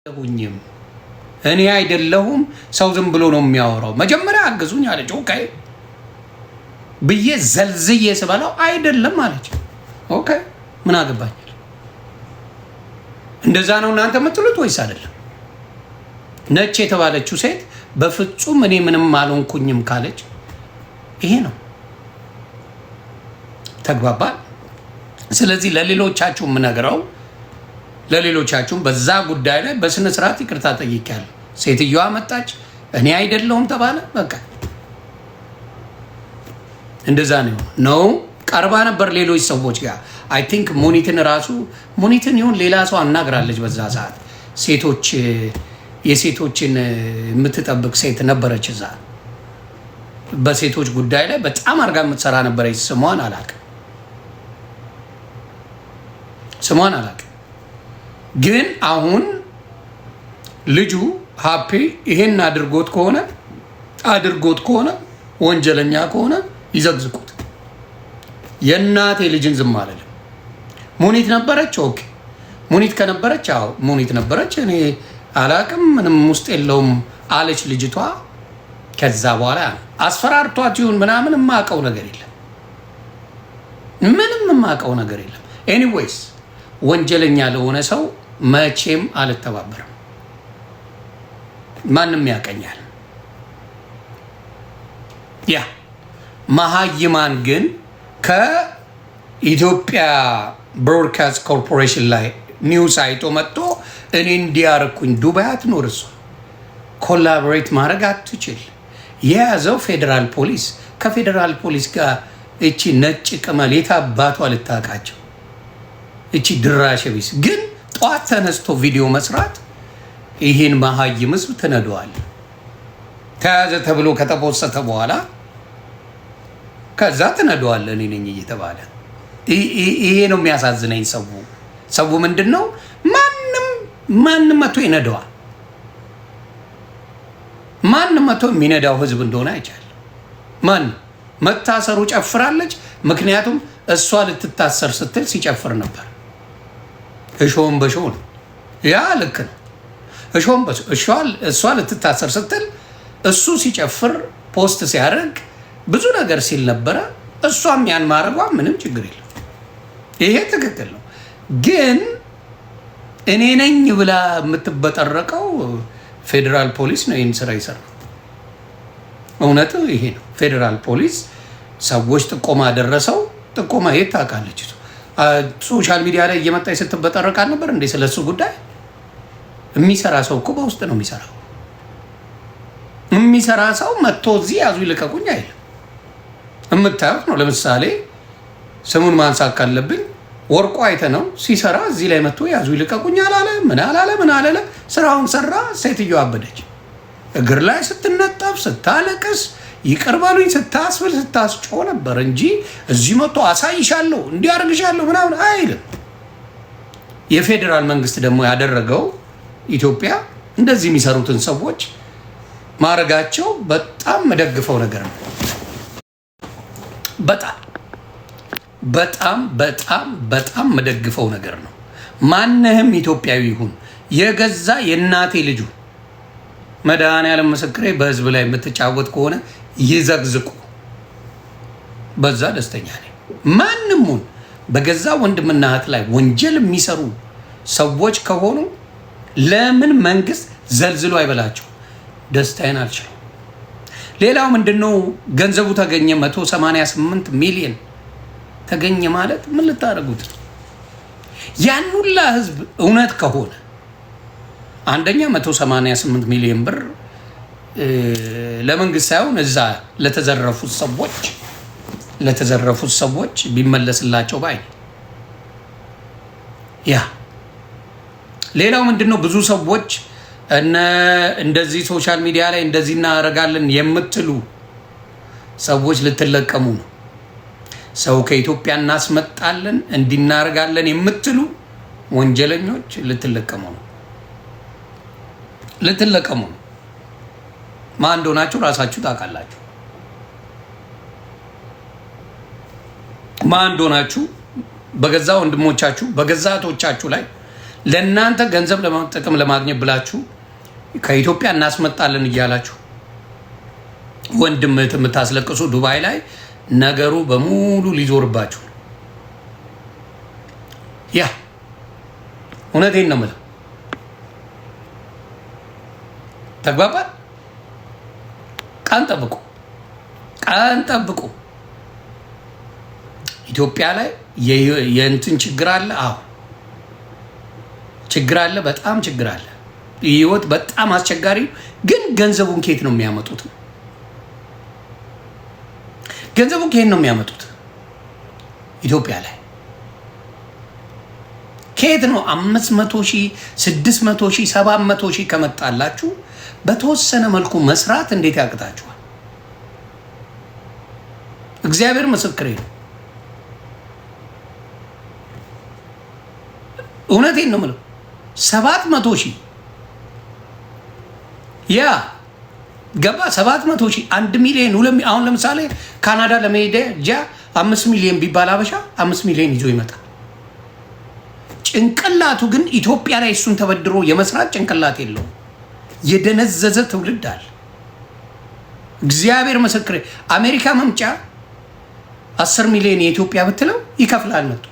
ሁኝም እኔ አይደለሁም ሰው ዝም ብሎ ነው የሚያወራው። መጀመሪያ አግዙኝ አለች። ኦኬ ብዬ ዘልዝዬ ስበላው አይደለም አለች። ኦኬ ምን አገባኝ? እንደዛ ነው እናንተ የምትሉት ወይስ አይደለም? ነጭ የተባለችው ሴት በፍጹም እኔ ምንም አልሆንኩኝም ካለች ይሄ ነው። ተግባባል። ስለዚህ ለሌሎቻችሁ የምነግረው ለሌሎቻችሁ በዛ ጉዳይ ላይ በስነ ስርዓት ይቅርታ ጠይቄያለሁ። ሴትዮዋ መጣች፣ እኔ አይደለሁም ተባለ። በቃ እንደዛ ነው። ቀርባ ነበር ሌሎች ሰዎች ጋር አይ ቲንክ ሙኒትን ራሱ ሙኒትን ይሁን ሌላ ሰው አናግራለች። በዛ ሰዓት ሴቶች የሴቶችን የምትጠብቅ ሴት ነበረች እዛ። በሴቶች ጉዳይ ላይ በጣም አድርጋ የምትሰራ ነበረች። ስሟን አላውቅም። ግን አሁን ልጁ ሀፒ ይሄን አድርጎት ከሆነ ወንጀለኛ ከሆነ ይዘግዝቁት። የእናቴ ልጅን ዝም አለልም። ሙኒት ነበረች። ኦኬ ሙኒት ከነበረች አዎ ሙኒት ነበረች። እኔ አላቅም ምንም ውስጥ የለውም አለች ልጅቷ። ከዛ በኋላ አስፈራርቷት ይሁን ምናምን የማውቀው ነገር የለም። ኤኒዌይስ ወንጀለኛ ለሆነ ሰው መቼም አልተባበርም። ማንም ያቀኛል። ያ መሀይማን ግን ከኢትዮጵያ ብሮድካስት ኮርፖሬሽን ላይ ኒውስ አይቶ መጥቶ እኔ እንዲያርኩኝ ዱባይ አትኖር እሷ ኮላቦሬት ማድረግ አትችል። የያዘው ፌዴራል ፖሊስ ከፌዴራል ፖሊስ ጋር እቺ ነጭ ቅመል የታባቷ ልታውቃቸው እቺ ድራሽ ቢስ ግን ጧት ተነስቶ ቪዲዮ መስራት ይሄን መሀይም ህዝብ ትነደዋል። ተያዘ ተብሎ ከተፖሰተ በኋላ ከዛ ትነደዋል። እኔ ነኝ እየተባለ ይሄ ነው የሚያሳዝነኝ። ሰው ምንድነው ማንም መቶ ይነደዋል። ማንም መቶ የሚነዳው ህዝብ እንደሆነ አይቻል። ማን መታሰሩ ጨፍራለች። ምክንያቱም እሷ ልትታሰር ስትል ሲጨፍር ነበር። እሾም በሾው ነው። ያ ልክ ነው። እሷ ልትታሰር ስትል እሱ ሲጨፍር ፖስት ሲያደርግ ብዙ ነገር ሲል ነበረ። እሷም ያን ማድረጓ ምንም ችግር የለም። ይሄ ትክክል ነው። ግን እኔ ነኝ ብላ የምትበጠረቀው ፌዴራል ፖሊስ ነው ይህን ስራ ይሰራል። እውነቱ ይሄ ነው። ፌዴራል ፖሊስ ሰዎች ጥቆማ ደረሰው። ጥቆማ የት ታውቃለች? ሶሻል ሚዲያ ላይ እየመጣች ስትበጠረቅ ነበር እንዴ? ስለሱ ጉዳይ የሚሰራ ሰው እኮ በውስጥ ነው የሚሰራው። የሚሰራ ሰው መጥቶ እዚህ ያዙ ይልቀቁኝ አይልም። የምታዩት ነው። ለምሳሌ ስሙን ማንሳት ካለብኝ ወርቁ አይተነው ሲሰራ እዚህ ላይ መጥቶ ያዙ ይልቀቁኝ አላለ። ምን አላለ። ስራውን ሰራ። ሴትዮዋ አበደች። እግር ላይ ስትነጠፍ ስታለቅስ ይቅር በሉኝ ስታስብል ስታስጮ ነበር እንጂ እዚህ መጥቶ አሳይሻለሁ እንዲያርግሻለሁ ምናምን አይልም። የፌዴራል መንግስት ደግሞ ያደረገው ኢትዮጵያ እንደዚህ የሚሰሩትን ሰዎች ማረጋቸው በጣም መደግፈው ነገር ነው። በጣም መደግፈው ነገር ነው። ማንህም ኢትዮጵያዊ ይሁን የገዛ የእናቴ ልጁ መድኃኔዓለም ምስክሬ በህዝብ ላይ የምትጫወት ከሆነ ይዘግዝቁ። በዛ ደስተኛ ነኝ። ማንሙን በገዛ ወንድምና እህት ላይ ወንጀል የሚሰሩ ሰዎች ከሆኑ ለምን መንግስት ዘልዝሎ አይበላቸው? ደስታዬን አልችልም። ሌላው ምንድነው? ገንዘቡ ተገኘ 188 ሚሊዮን ተገኘ ማለት ምን ልታደርጉት? ያን ሁላ ህዝብ እውነት ከሆነ አንደኛ 188 ሚሊዮን ብር ለመንግስት ሳይሆን እዛ ለተዘረፉት ሰዎች ቢመለስላቸው ባይ። ያ ሌላው ምንድነው? ብዙ ሰዎች እንደዚህ ሶሻል ሚዲያ ላይ እንደዚህ እናደርጋለን የምትሉ ሰዎች ልትለቀሙ ነው። ሰው ከኢትዮጵያ እናስመጣለን እንዲናደርጋለን የምትሉ ወንጀለኞች ልትለቀሙ ነው። ማን እንደሆናችሁ ራሳችሁ ታውቃላችሁ። ማን እንደሆናችሁ በገዛ ወንድሞቻችሁ በገዛ እህቶቻችሁ ላይ ለእናንተ ገንዘብ ጥቅም ለማግኘት ብላችሁ ከኢትዮጵያ እናስመጣለን እያላችሁ ወንድም የምታስለቅሱ ዱባይ ላይ ነገሩ በሙሉ ሊዞርባችሁ ነው። ያ እውነቴን ነው የምለው። ተግባባል። ቀን ጠብቁ፣ ቀን ጠብቁ። ኢትዮጵያ ላይ የእንትን ችግር አለ። አዎ ችግር አለ፣ በጣም ችግር አለ። ህይወት በጣም አስቸጋሪ። ግን ገንዘቡን ከየት ነው የሚያመጡት? ገንዘቡን ከየት ነው የሚያመጡት? ኢትዮጵያ ላይ ከየት ነው? 500,000 600,000 700,000 ከመጣላችሁ በተወሰነ መልኩ መስራት እንዴት ያቅታችኋል? እግዚአብሔር ምስክሬ ነው። እውነቴን ነው የምለው። 700,000 ያ ገባ 700,000 1 ሚሊዮን 2 አሁን ለምሳሌ ካናዳ ለመሄድ 5 ሚሊዮን ቢባል አበሻ 5 ሚሊዮን ይዞ ይመጣል። ጭንቅላቱ ግን ኢትዮጵያ ላይ እሱን ተበድሮ የመስራት ጭንቅላት የለውም። የደነዘዘ ትውልድ አለ። እግዚአብሔር ምስክሬ። አሜሪካ መምጫ 10 ሚሊዮን የኢትዮጵያ ብትለው ይከፍላል። መጥቶ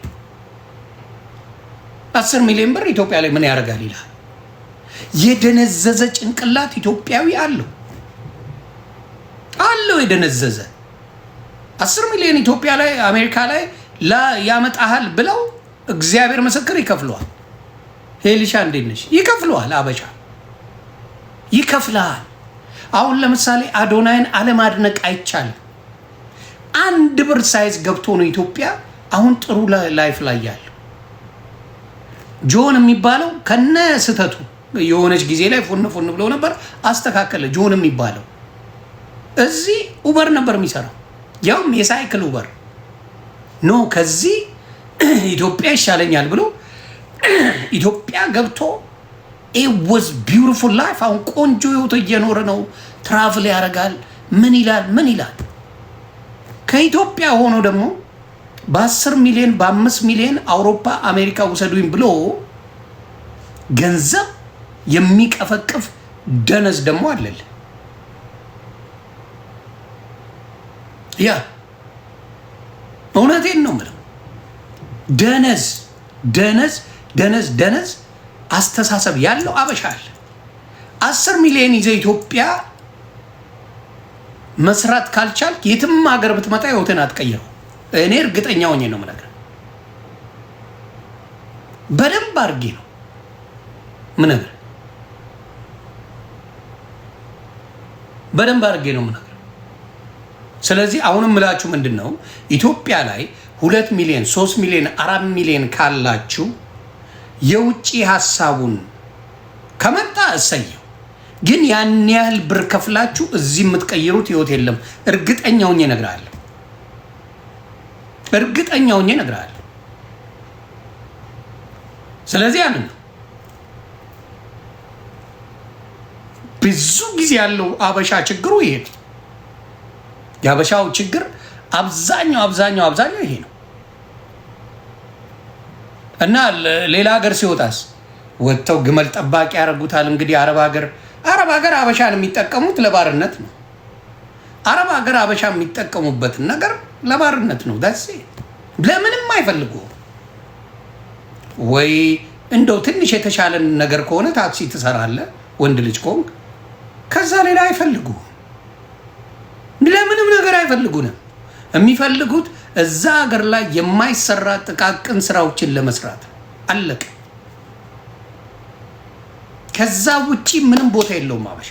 10 ሚሊዮን ብር ኢትዮጵያ ላይ ምን ያደርጋል ይላል። የደነዘዘ ጭንቅላት ኢትዮጵያዊ አለው የደነዘዘ 10 ሚሊዮን ኢትዮጵያ ላይ አሜሪካ ላይ ያመጣሃል ብለው እግዚአብሔር ምስክር ይከፍለዋል። ሄሊሻ እንዴት ነሽ? ይከፍለዋል። አበሻ ይከፍላል። አሁን ለምሳሌ አዶናይን አለማድነቅ አይቻልም። 1 ብር ሳይዝ ገብቶ ነው ኢትዮጵያ አሁን ጥሩ ላይፍ ላይ ያለው። ጆን የሚባለው ከነ ስተቱ የሆነች ጊዜ ላይ ፎን ብሎ ነበር፣ አስተካከለ። ጆን የሚባለው እዚህ ኡበር ነበር የሚሰራው፣ ያውም የሳይክል ኡበር ኖ። ከዚህ ኢትዮጵያ ይሻለኛል ብሎ ኢትዮጵያ ገብቶ it was beautiful life። አሁን ቆንጆ ህይወት እየኖረ ነው። ትራቭል ያደርጋል። ምን ይላል። ከኢትዮጵያ ሆኖ ደግሞ በ10 ሚሊዮን በ5 ሚሊዮን አውሮፓ አሜሪካ ውሰዱኝ ብሎ ገንዘብ የሚቀፈቅፍ ደነዝ ደግሞ አለል። ያ እውነቴን ነው የምለው። ደነዝ አስተሳሰብ ያለው አበሻ አለ። 10 ሚሊዮን ይዘህ ኢትዮጵያ መስራት ካልቻል የትም ሀገር ብትመጣ ህይወትን አትቀይረው። እኔ እርግጠኛ ሆኜ ነው የምነግርህ። በደንብ አድርጌ ነው የምነግርህ። በደንብ አድርጌ ነው የምነግርህ። ስለዚህ አሁንም ምላችሁ ምንድን ነው ኢትዮጵያ ላይ 2 ሚሊዮን 3 ሚሊዮን 4 ሚሊዮን ካላችሁ የውጭ ሀሳቡን ከመጣ እሰየው። ግን ያን ያህል ብር ከፍላችሁ እዚህ የምትቀይሩት ህይወት የለም። እርግጠኛ ሆኜ እነግርሃለሁ። ስለዚህ ያንን ነው ብዙ ጊዜ ያለው አበሻ ችግሩ ይሄ ነው። የአበሻው ችግር አብዛኛው ይሄ ነው። እና ሌላ ሀገር ሲወጣስ ወጥተው ግመል ጠባቂ ያደርጉታል። እንግዲህ አረብ ሀገር አበሻን የሚጠቀሙት ለባርነት ነው። አረብ ሀገር አበሻ የሚጠቀሙበት ነገር ለባርነት ነው። ዳሴ ለምንም አይፈልጉ። ወይ እንደው ትንሽ የተሻለ ነገር ከሆነ ታክሲ ትሰራለህ ወንድ ልጅ ከሆንክ፣ ከዛ ሌላ አይፈልጉ። ለምንም ነገር አይፈልጉንም። የሚፈልጉት እዛ ሀገር ላይ የማይሰራ ጥቃቅን ስራዎችን ለመስራት አለቀ። ከዛ ውጪ ምንም ቦታ የለውም አበሻ።